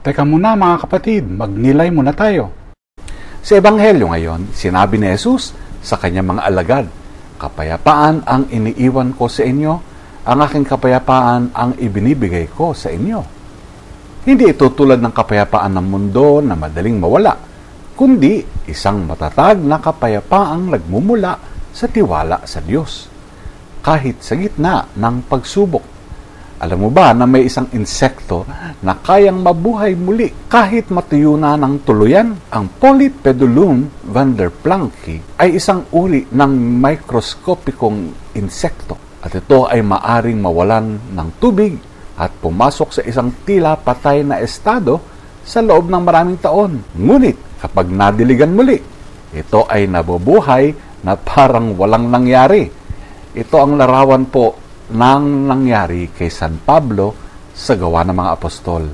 Teka muna mga kapatid, magnilay muna tayo. Sa Ebanghelyo ngayon, sinabi ni Jesus sa kanyang mga alagad, "Kapayapaan ang iniiwan ko sa inyo, ang aking kapayapaan ang ibinibigay ko sa inyo." Hindi ito tulad ng kapayapaan ng mundo na madaling mawala, kundi isang matatag na kapayapaang nagmumula sa tiwala sa Diyos, kahit sa gitna ng pagsubok. Alam mo ba na may isang insekto na kayang mabuhay muli kahit matuyo na ng tuluyan? Ang Polypedilum vanderplankii ay isang uri ng microscopicong insekto at ito ay maaring mawalan ng tubig at pumasok sa isang tila patay na estado sa loob ng maraming taon. Ngunit kapag nadiligan muli, ito ay nabubuhay na parang walang nangyari. Ito ang larawan po nang nangyari kay San Pablo sa Gawa ng mga Apostol.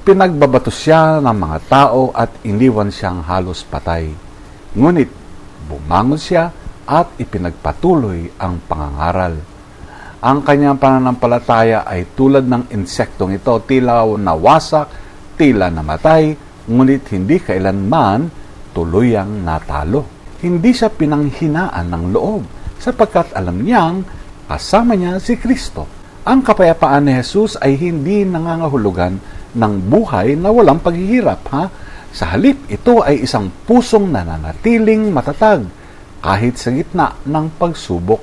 Pinagbabato siya ng mga tao at iniwan siyang halos patay. Ngunit bumangon siya at ipinagpatuloy ang pangangaral. Ang kanyang pananampalataya ay tulad ng insektong ito, tila nawasak, tila namatay, ngunit hindi kailanman tuluyang natalo. Hindi siya pinanghinaan ng loob sapagkat alam niyang kasama niya si Kristo. Ang kapayapaan ni Jesus ay hindi nangangahulugan ng buhay na walang paghihirap. Sa halip, ito ay isang pusong nananatiling matatag kahit sa gitna ng pagsubok.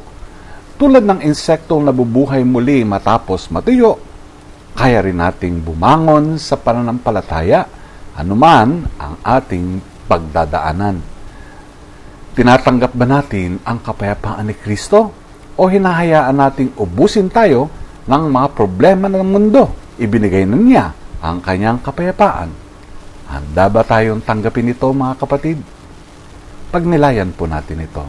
Tulad ng insektong nabubuhay muli matapos matuyo, kaya rin nating bumangon sa pananampalataya anuman ang ating pagdadaanan. Tinatanggap ba natin ang kapayapaan ni Kristo? O hinahayaan nating ubusin tayo ng mga problema ng mundo? Ibinigay na niya ang kanyang kapayapaan. Handa ba tayong tanggapin ito mga kapatid? Pagnilayan po natin ito.